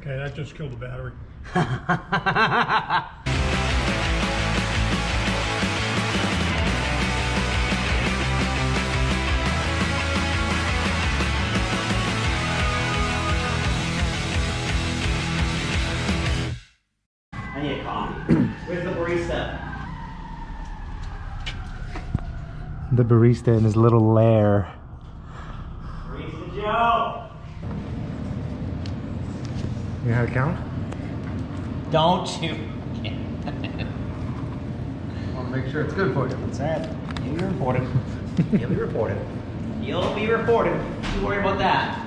Okay, that just killed the battery. I need a coffee. Where's the barista? The barista in his little lair. Barista Joe! You know how to count? Don't you? I want to make sure it's good for you. What's that? You'll be reported. You'll be reported. You'll be reported. Don't worry about that.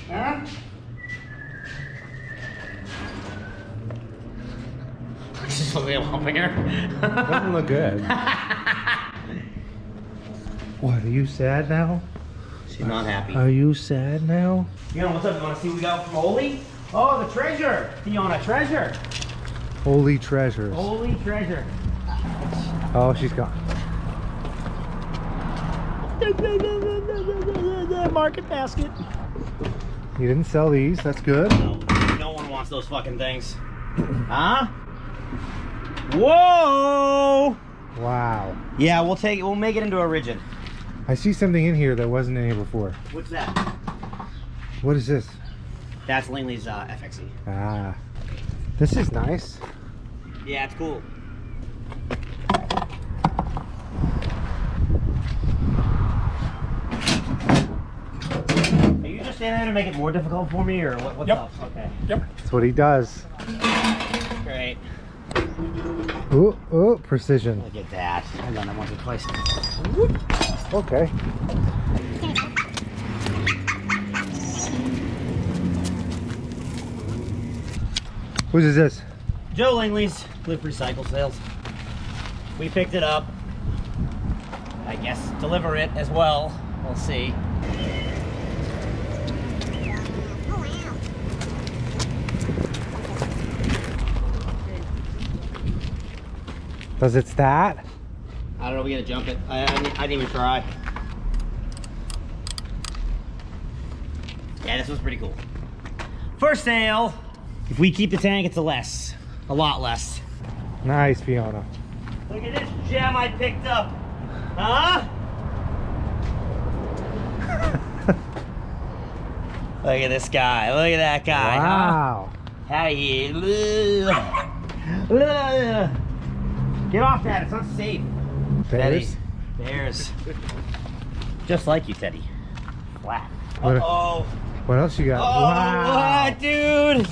Huh? This is a little humping her. Doesn't look good. What, are you sad now? She's not happy. Are you sad now? Fiona, what's up? You want to see what we got from Oley? Oh, the treasure! Fiona, treasure! Holy treasures. Oley treasure. Oh, she's gone. Market basket. You didn't sell these, that's good. No one wants those fucking things. Huh? Whoa! Wow. Yeah, we'll make it into a rigid. I see something in here that wasn't in here before. What's that? What is this? That's Langley's FXE. Ah. This is nice. Yeah, it's cool. Are you just standing there to make it more difficult for me, or what's Yep. up? Okay. Yep. That's what he does. Great. Ooh, ooh, precision. Look at that. I've done that once or twice. Okay. Whose is this? Joe Langley's Live Recycle Sales. We picked it up. I guess deliver it as well. We'll see. Does it stat? I don't know, we gotta jump it. I didn't even try. Yeah, this was pretty cool. For sale. If we keep the tank, it's a lot less. Nice, Fiona. Look at this gem I picked up. Huh? Look at this guy. Look at that guy. Wow. Huh? How you? Get off that. It's not safe. Bears? Bears. Just like you, Teddy. Flat. What- Uh-oh. What else you got? Oh, Wow. what, dude?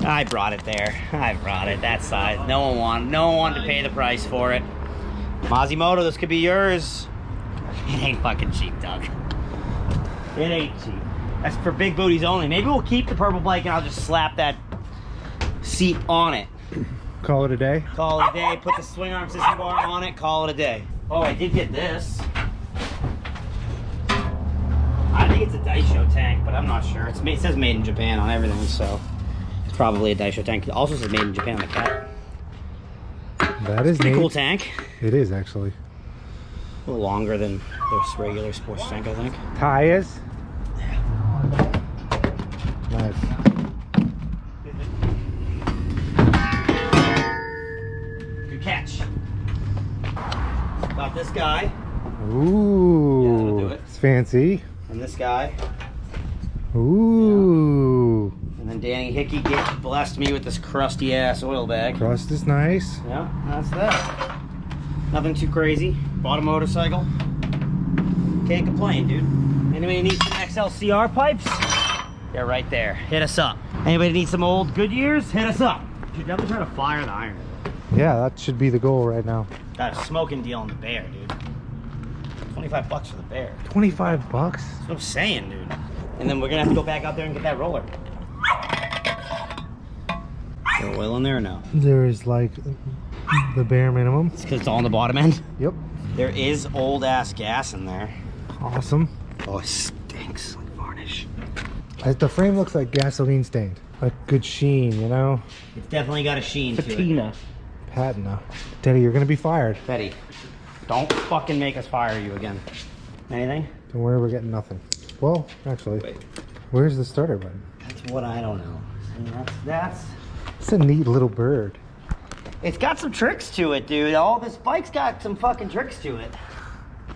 I brought it there. I brought it that size. No one wanted to pay the price for it. Mazimoto, this could be yours. It ain't fucking cheap, Doug. It ain't cheap. That's for big booties only. Maybe we'll keep the purple bike and I'll just slap that seat on it. Call it a day? Call it a day. Put the swing arm system bar on it. Call it a day. Oh, I did get this. I think it's a Daisho tank, but I'm not sure. It says made in Japan on everything, so it's probably a Daisho tank. It also says made in Japan on the cap. That is Pretty neat. cool tank. It is, actually. A little longer than the regular sports tank, I think. Tires? Nice. Good catch. Got this guy Ooh. Yeah, that'll do it. It's fancy. and this guy. Ooh. And then Danny Hickey blessed me with this crusty ass oil bag. Crust is nice. Yeah, that's that. Nothing too crazy. Bought a motorcycle. Can't complain, dude. Anybody need some XLCR pipes? They're right there. Hit us up. Anybody need some old Goodyears? Hit us up. Should definitely try to fire the Ironhead. Yeah, that should be the goal right now. Got a smoking deal on the Bear, dude. 25 bucks for the Bear. 25 bucks? That's what I'm saying, dude. And then we're gonna have to go back out there and get that roller. Is there oil in there or no? There is like the bare minimum. It's because it's all on the bottom end. Yep. There is old ass gas in there. Awesome. Oh, it stinks like varnish. The frame looks like gasoline stained. Like good sheen, you know? It's definitely got a sheen to it. Patina. Patina. Teddy, you're gonna be fired. Betty, don't fucking make us fire you again. Anything? Don't worry, we're getting nothing. Well, actually, Wait. where's the starter button? That's what I don't know. See, that's. It's a neat little bird. It's got some tricks to it, dude. All this bike's got some fucking tricks to it.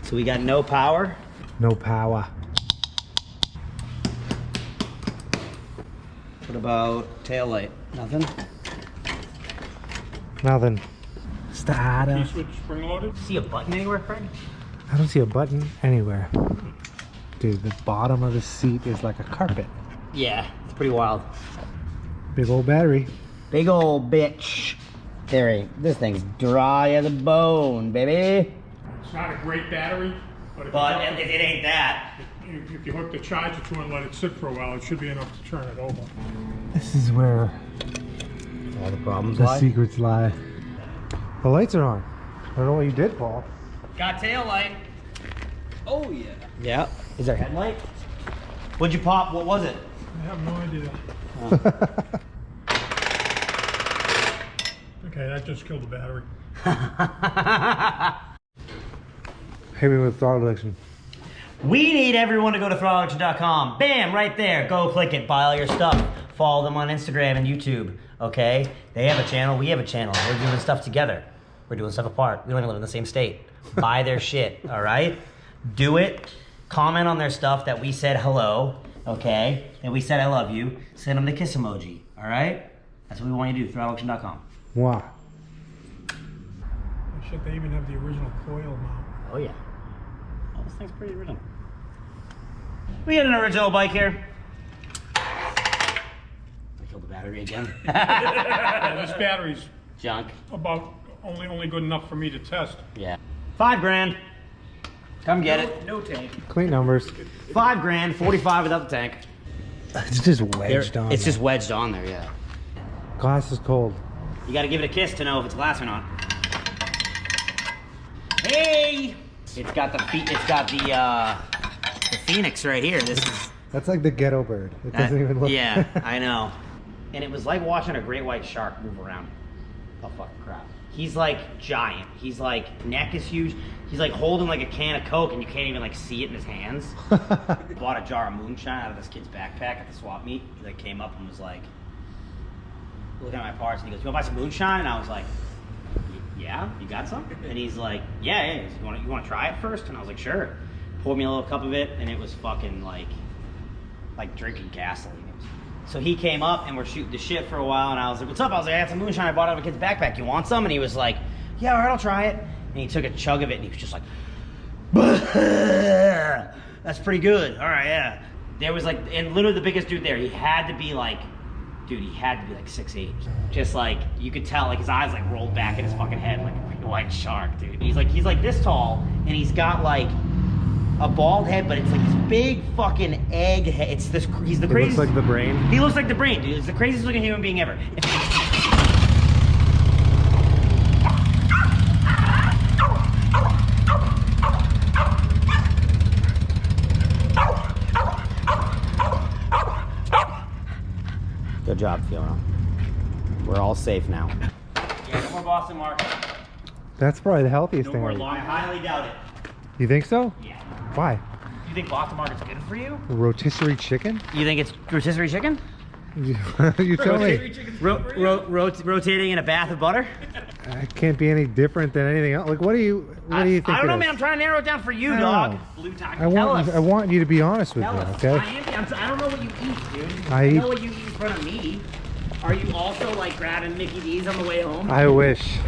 So we got no power. No power. What about tail light? Nothing? Nothing. Starter. Key switch spring loaded? See a button anywhere, Craig? I don't see a button anywhere. Dude, the bottom of the seat is like a carpet. Yeah, it's pretty wild. Big old battery. Big old bitch. This thing's dry as a bone, baby. It's not a great battery, but But it ain't that. if you hook the charger to it and let it sit for a while, it should be enough to turn it over. This is where All the problems the lie. secrets lie. The lights are on. I don't know what you did, Paul. Got tail light. Oh yeah. Yeah. Is there headlight? What'd you pop? What was it? I have no idea. Okay, that just killed the battery. Hit me with throttle action. We need everyone to go to throttleaction.com. Bam, right there. Go click it. Buy all your stuff. Follow them on Instagram and YouTube. Okay? They have a channel. We have a channel. We're doing stuff together. We're doing stuff apart. We don't even live in the same state. Buy their shit. All right? Do it. Comment on their stuff that we said hello. Okay? And we said I love you. Send them the kiss emoji. All right? That's what we want you to do. Throttleaction.com. Wow. Shit, they even have the original coil mount. Oh yeah. Oh, this thing's pretty original. We got an original bike here. I killed the battery again. Yeah, this battery's Junk. about only good enough for me to test. Yeah. $5,000. Come get it. No tank. Clean numbers. $5,000, 45 without the tank. It's just wedged on. It's just wedged on there, yeah. Glass is cold. You gotta give it a kiss to know if it's glass or not. Hey! It's got the Phoenix right here. This is That's like the ghetto bird. It doesn't even look. Yeah, I know. And it was like watching a great white shark move around. Oh fucking crap. He's like giant. He's like neck is huge. He's like holding like a can of Coke and you can't even like see it in his hands. Bought a jar of moonshine out of this kid's backpack at the swap meet. He like came up and was like looking at my parts and he goes, "You wanna buy some moonshine?" And I was like, "Yeah, you got some?" And he's like, "Yeah." He goes, you wanna try it first? And I was like, "Sure." Poured me a little cup of it and it was fucking like drinking gasoline. So he came up and we're shooting the shit for a while and I was like, "What's up?" I was like, "I had some moonshine I bought out of a kid's backpack. You want some?" And he was like, "Yeah, all right, I'll try it." And he took a chug of it and he was just like, "That's pretty good. All right, yeah." There was like, and literally the biggest dude there, he had to be like 6'8". Just like, you could tell like his eyes like rolled back in his fucking head like a white shark, dude. He's like this tall and he's got like a bald head, but it's like this big fucking egg head. It's this, he's the craziest. He looks like the brain. He looks like the brain, dude. It's the craziest looking human being ever. Good job, Fiona. We're all safe now. Yeah, no more Boston Market. That's probably the healthiest No thing. more I've- long. I highly doubt it. You think so? Yeah. Why? You think Boston Market's good for you? Rotisserie chicken? You think it's rotisserie chicken? You tell me. Rotating in a bath of butter? It can't be any different than anything else. Like, what do you think? I don't it know, is? man. I'm trying to narrow it down for you, I dog. know. Blue tack. I want you to be honest with Tell me, us. okay? I don't know what you eat, dude. I know eat- what you eat in front of me. Are you also like grabbing Mickey D's on the way home? I wish.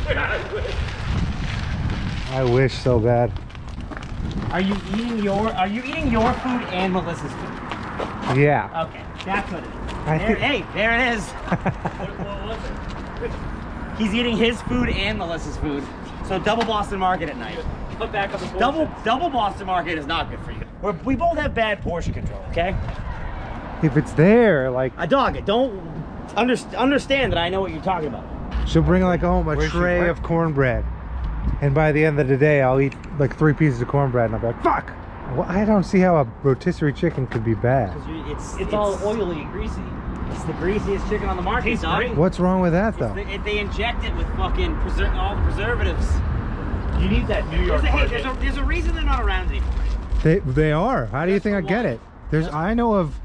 I wish so bad. Are you eating your food and Melissa's food? Yeah. Okay, that's what it is. think- There it is. What was it? He's eating his food and Melissa's food. So double Boston Market at night. Put back up the Double Boston Market is not good for you. We both have bad portion control, okay? If it's there, like, Dog, don't understand that I know what you're talking about. she'll bring like home a Where's she tray work? of cornbread. And by the end of the day, I'll eat like 3 pieces of cornbread and I'll be like, fuck! Well, I don't see how a rotisserie chicken could be bad. It's all oily and greasy. It's the greasiest chicken on the market, dog. What's wrong with that, though? They inject it with fucking all the preservatives. You need that New York. There's a reason they're not around anymore. They are. How do you think I get it? I know of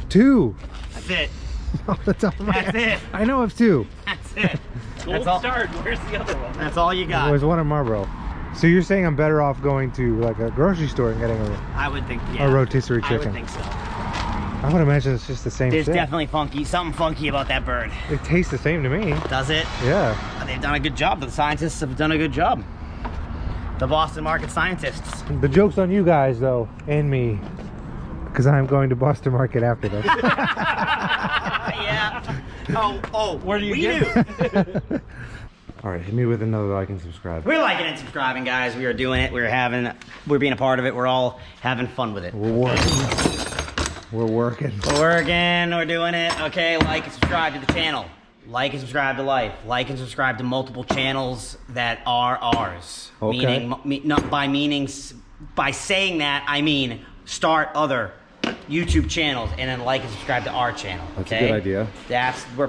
2. That's it. Off the top of my That's head. it. I know of 2. That's it. Gold Star. Where's the other one? That's all you got. There's one in Marlboro. So you're saying I'm better off going to like a grocery store and getting I would think, yeah. a rotisserie I chicken? would think so. I would imagine it's just the same There's shit. definitely something funky about that bird. It tastes the same to me. Does it? Yeah. They've done a good job. The scientists have done a good job. The Boston market scientists. The joke's on you guys though, and me, because I'm going to Boston Market after this. Yeah. Oh, Where do you we get do. All right, hit me with another like and subscribe. We're liking and subscribing, guys. We are doing it. We're being a part of it. We're all having fun with it. We're working. We're working. We're working. We're doing it. Okay, like and subscribe to the channel. Like and subscribe to Life. Like and subscribe to multiple channels that are ours. Okay. By saying that, I mean start other YouTube channels and then like and subscribe to our channel. That's a okay? good idea. We're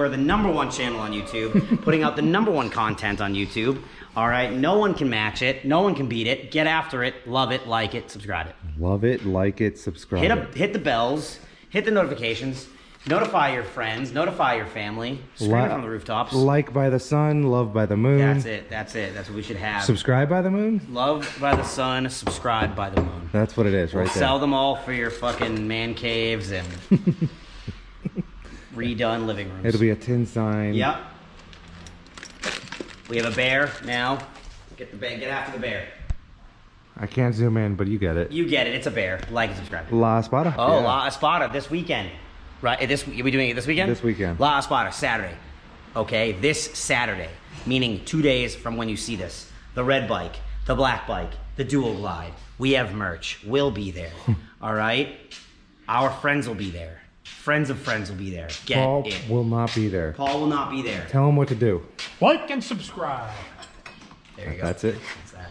the #1 channel on YouTube, putting out the #1 content on YouTube. All right, no one can match it, no one can beat it. Get after it, love it, like it, subscribe it. Love it, like it, subscribe. Hit the bells, hit the notifications, notify your friends, notify your family, scream it from the rooftops. Like by the sun, love by the moon. That's it. That's what we should have. Subscribe by the moon? Love by the sun, subscribe by the moon. That's what it is, right there. Sell them all for your fucking man caves and redone living rooms. It'll be a tin sign. Yep. We have a bear now. Get after the bear. I can't zoom in, but you get it. You get it. It's a bear. Like and subscribe. La Espada. Oh, Yeah. La Espada this weekend. Right? Are we doing it this weekend? This weekend. La Espada, Saturday. Okay, this Saturday, meaning 2 days from when you see this. The red bike, the black bike, the dual glide. We have merch. We'll be there. All right? Our friends will be there. Friends of friends will be there. Get Paul it. will not be there. Paul will not be there. Tell him what to do. Like and subscribe. There you go. That's it. That's that.